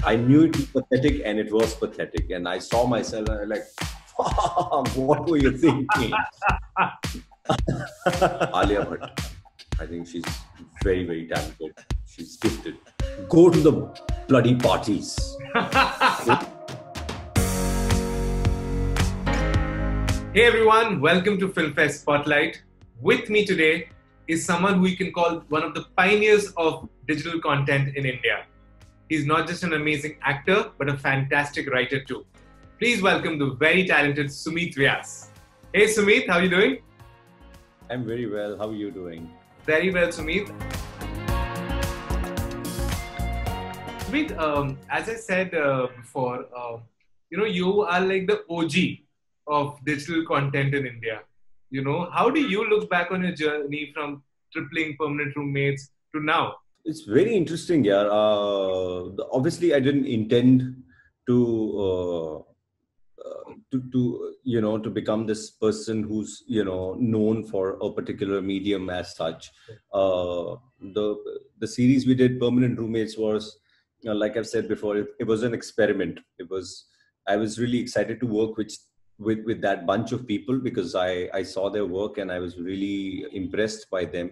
I knew it was pathetic, and it was pathetic. And I saw myself, and I was like, what were you thinking? Alia Bhatt. I think she's very, very talented. She's gifted. Go to the bloody parties. Hey everyone, welcome to Filmfare Spotlight. With me today is someone who you can call one of the pioneers of digital content in India. He's not just an amazing actor, but a fantastic writer too. Please welcome the very talented Sumeet Vyas. Hey Sumeet, how are you doing? I'm very well. How are you doing? Very well, Sumeet. Sumeet, as I said before, you are like the OG of digital content in India. How do you look back on your journey from tripling permanent roommates to now? It's very interesting, yeah. Obviously, I didn't intend to become this person who's known for a particular medium as such. The series we did, Permanent Roommates, was like I've said before, it was an experiment. I was really excited to work with that bunch of people because I saw their work and I was really impressed by them.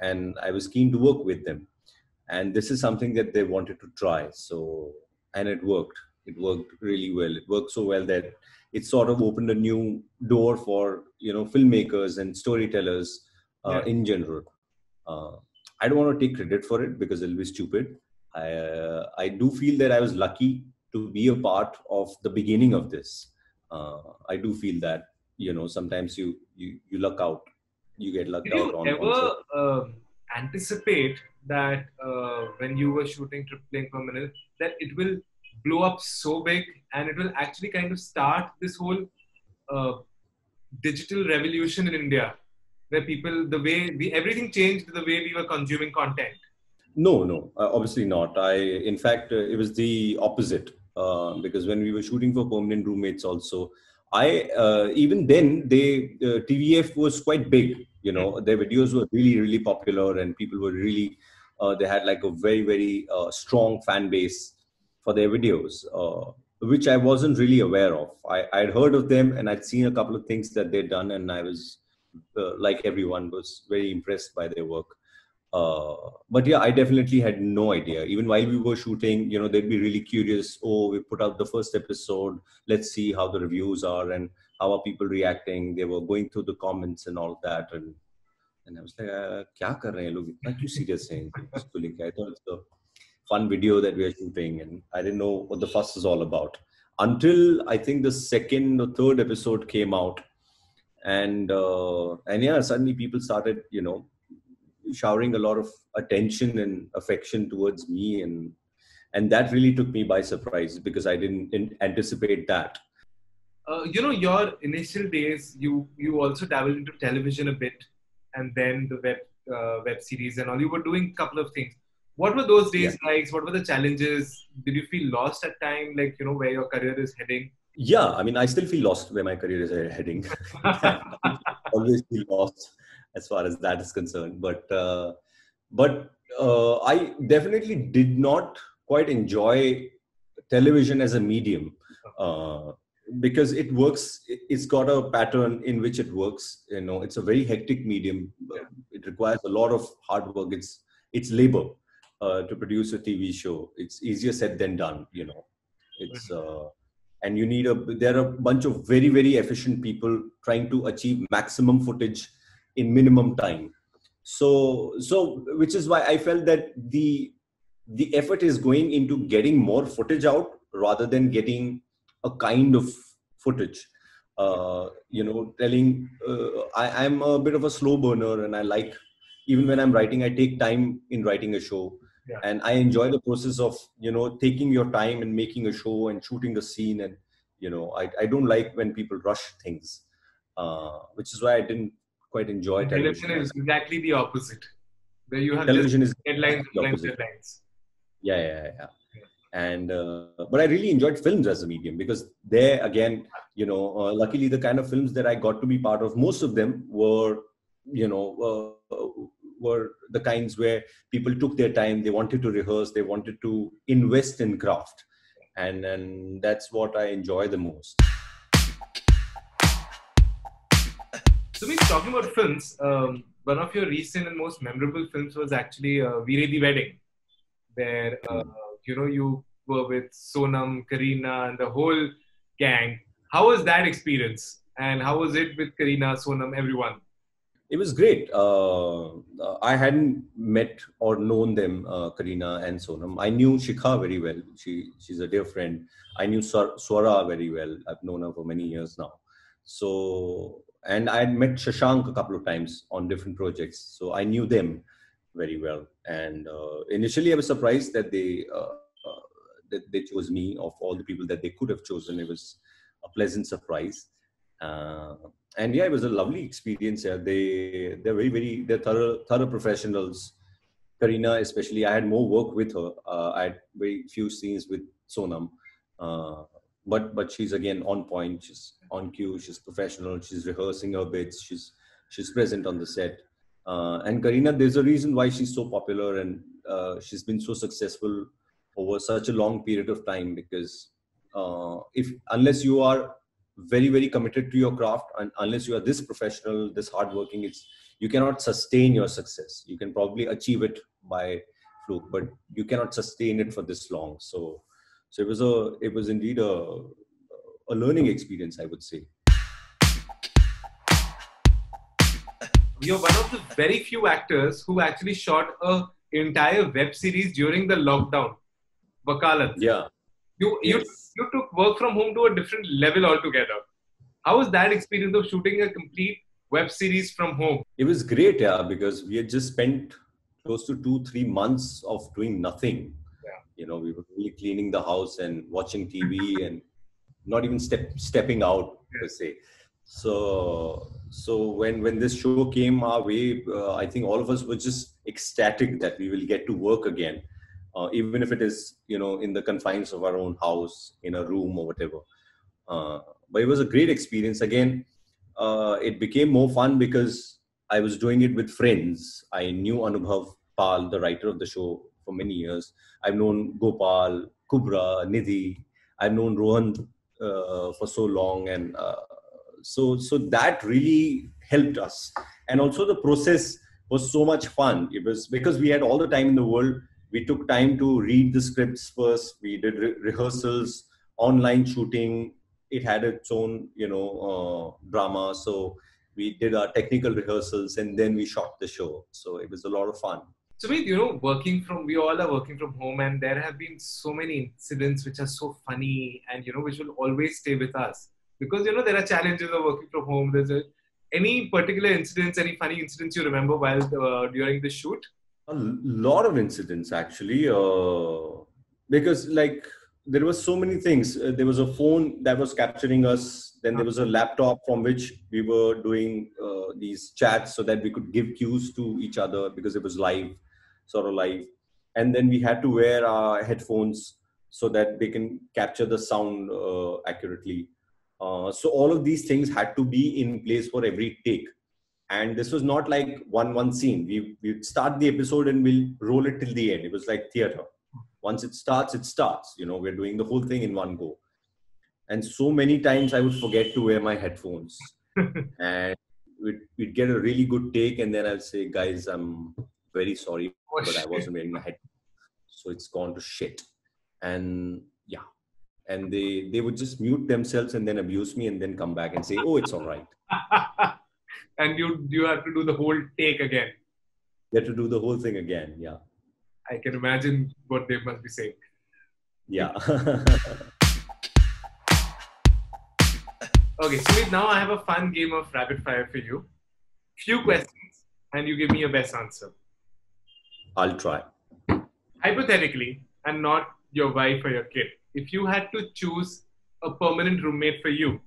And I was keen to work with them. And this is something that they wanted to try. And it worked. It worked really well. It worked so well that it sort of opened a new door for filmmakers and storytellers in general. I don't want to take credit for it because it'll be stupid. I do feel that I was lucky to be a part of the beginning of this. I do feel that sometimes you luck out. You get lucked out on. Did you ever anticipate that when you were shooting Tripling Permanent, that it will blow up so big and it will actually kind of start this whole digital revolution in India, where everything changed the way we were consuming content? No, obviously not. In fact, it was the opposite because when we were shooting for Permanent Roommates also, even then TVF was quite big. Their videos were really, really popular and people were really, they had like a very, very strong fan base for their videos, which I wasn't really aware of. I'd heard of them and I'd seen a couple of things that they'd done, and I was, like everyone, was very impressed by their work. But yeah, I definitely had no idea. Even while we were shooting, they'd be really curious. Oh, we put out the first episode. Let's see how the reviews are and how are people reacting. They were going through the comments and all that. And I was like, kya kar rahe hain log? Itna kyun serious hain? I thought it's a fun video that we are shooting, and I didn't know what the fuss is all about until I think the second or third episode came out, and yeah, suddenly people started, showering a lot of attention and affection towards me, and that really took me by surprise because I didn't anticipate that. Your initial days, you also dabbled into television a bit, and then the web series and all. You were doing a couple of things. What were those days like? What were the challenges? Did you feel lost at time, like where your career is heading? Yeah, I mean, I still feel lost where my career is heading. Always feel lost as far as that is concerned. But I definitely did not quite enjoy television as a medium because it works. It's got a pattern in which it works. It's a very hectic medium. It requires a lot of hard work. It's labor to produce a TV show. It's easier said than done. It's and there are a bunch of very, very efficient people trying to achieve maximum footage in minimum time. So which is why I felt that the effort is going into getting more footage out rather than getting a kind of footage. I'm a bit of a slow burner, and I like, even when I'm writing, I take time in writing a show. Yeah. And I enjoy the process of, taking your time and making a show and shooting a scene. And, I don't like when people rush things, which is why I didn't quite enjoy television. Television is exactly the opposite. Where you have television just is headlines. Yeah. And, but I really enjoyed films as a medium because there again, luckily the kind of films that I got to be part of, most of them were, were the kinds where people took their time. They wanted to rehearse. They wanted to invest in craft, and that's what I enjoy the most. So, we're talking about films. One of your recent and most memorable films was actually Virdi Wedding, where you were with Sonam, Kareena, and the whole gang. How was that experience? And how was it with Kareena, Sonam, everyone? It was great. I hadn't met or known them, Kareena and Sonam. I knew Shikha very well. She's a dear friend. I knew Swara very well. I've known her for many years now. So, and I had met Shashank a couple of times on different projects. So I knew them very well. And initially, I was surprised that they chose me of all the people that they could have chosen. It was a pleasant surprise. Uh, and yeah, it was a lovely experience. Yeah, they're they're thorough professionals. Kareena, especially, I had more work with her. I had very few scenes with Sonam, uh, but she's again on point. She's on cue. She's professional. She's rehearsing her bits. She's present on the set. And Kareena, there's a reason why she's so popular and she's been so successful over such a long period of time. Because if unless you are very committed to your craft, and unless you are this professional, this hardworking, you cannot sustain your success. You can probably achieve it by fluke, but you cannot sustain it for this long. So it was indeed a learning experience, I would say. You're one of the very few actors who actually shot an entire web series during the lockdown, Wakalat. Yeah. You took work from home to a different level altogether. How was that experience of shooting a complete web series from home? It was great, yeah, because we had just spent close to 2-3 months of doing nothing. Yeah. We were really cleaning the house and watching TV and not even stepping out per se. So when this show came our way, I think all of us were just ecstatic that we will get to work again, even if it is in the confines of our own house, in a room or whatever. But it was a great experience. Again, it became more fun because I was doing it with friends. I knew Anubhav Pal, the writer of the show, for many years. I've known Gopal, Kubra, Nidhi. I've known Rohan for so long, and so that really helped us. And also the process was so much fun. It was because we had all the time in the world. We took time to read the scripts first. We did rehearsals, online shooting. It had its own, drama. So we did our technical rehearsals and then we shot the show. So it was a lot of fun. So, we all are working from home, and there have been so many incidents which are so funny and, which will always stay with us. Because, there are challenges of working from home. Any particular incidents, any funny incidents you remember while during the shoot? A lot of incidents, actually, because there were so many things. There was a phone that was capturing us. Then there was a laptop from which we were doing these chats so that we could give cues to each other because it was sort of live. And then we had to wear our headphones so that they can capture the sound accurately. So all of these things had to be in place for every take. And this was not like one scene. We'd start the episode and we'll roll it till the end. It was like theater. Once it starts, it starts. We're doing the whole thing in one go. And so many times I would forget to wear my headphones. And we'd get a really good take. And then I'll say, guys, I'm very sorry, but I wasn't wearing my headphones. So it's gone to shit. And yeah. And they would just mute themselves and then abuse me and then come back and say, oh, it's all right. And you have to do the whole take again. You have to do the whole thing again, yeah. I can imagine what they must be saying. Yeah. Okay, Sumeet, now I have a fun game of rapid fire for you. Few questions, and you give me your best answer. I'll try. Hypothetically, and not your wife or your kid, if you had to choose a permanent roommate for you,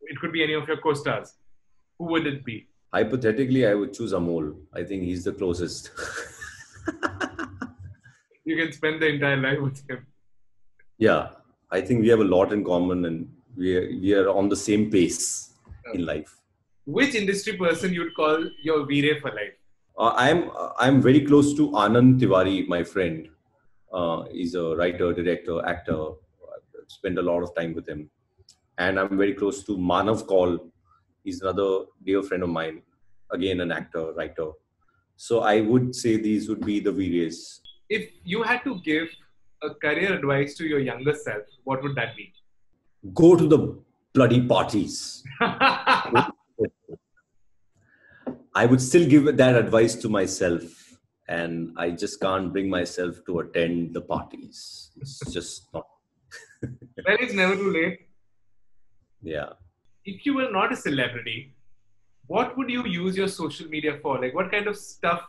it could be any of your co-stars. Who would it be? Hypothetically, I would choose Amol. I think he's the closest. You can spend the entire life with him. Yeah, I think we have a lot in common and we are on the same pace in life. Which industry person you'd call your Veere for life? I'm very close to Anand Tiwari, my friend. He's a writer, director, actor. I've spent a lot of time with him, and I'm very close to Manav Kaul. He's another dear friend of mine, again an actor, writer. So I would say these would be the Veeres. If you had to give a career advice to your younger self, what would that be? Go to the bloody parties. I would still give that advice to myself, and I just can't bring myself to attend the parties. It's just not. Well, it's never too late. Yeah. If you were not a celebrity, what would you use your social media for? Like, what kind of stuff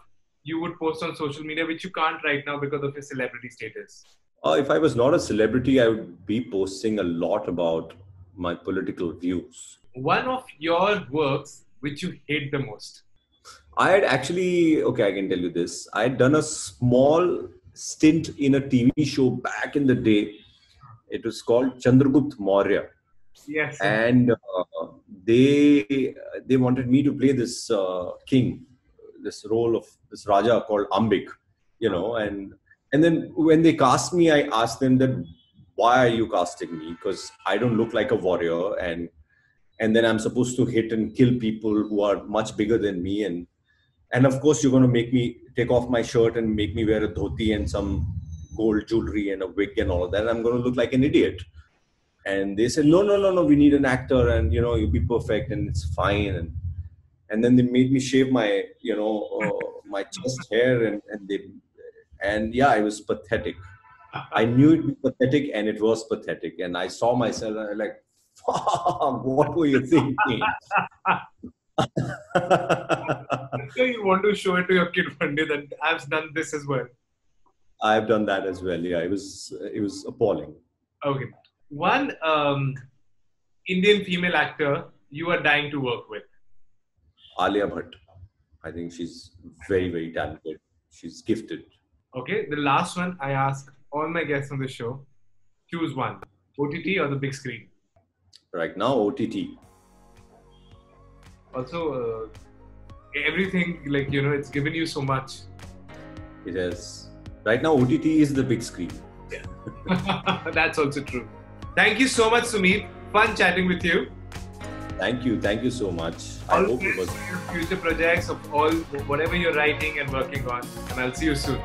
you would post on social media, which you can't right now because of your celebrity status? If I was not a celebrity, I would be posting a lot about my political views. One of your works which you hate the most. I had actually, okay, I can tell you this. I had done a small stint in a TV show back in the day. It was called Chandragupta Maurya. Yes. And they wanted me to play this king, this role of this Raja called Ambik, and then when they cast me, I asked them that, why are you casting me? Because I don't look like a warrior, and then I'm supposed to hit and kill people who are much bigger than me, and of course you're going to make me take off my shirt and make me wear a dhoti and some gold jewelry and a wig and all of that, and I'm going to look like an idiot. And they said, no, we need an actor, and you'll be perfect and it's fine. And then they made me shave my my chest hair, and yeah, it was pathetic. I knew it would be pathetic, and it was pathetic. And I saw myself and I was like, what were you thinking? So you want to show it to your kid one day that I've done this as well. I've done that as well. Yeah, it was appalling. Okay. One Indian female actor you are dying to work with? Alia Bhatt. I think she's very, very talented. She's gifted. Okay. The last one I ask all my guests on the show. Choose one. OTT or the big screen? Right now, OTT. Also, everything, like, it's given you so much. It has. Right now, OTT is the big screen. Yeah. That's also true. Thank you so much, Sumeet. Fun chatting with you. Thank you so much. I hope it was future projects of all whatever you're writing and working on, and I'll see you soon.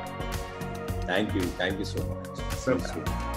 Thank you so much. See you soon.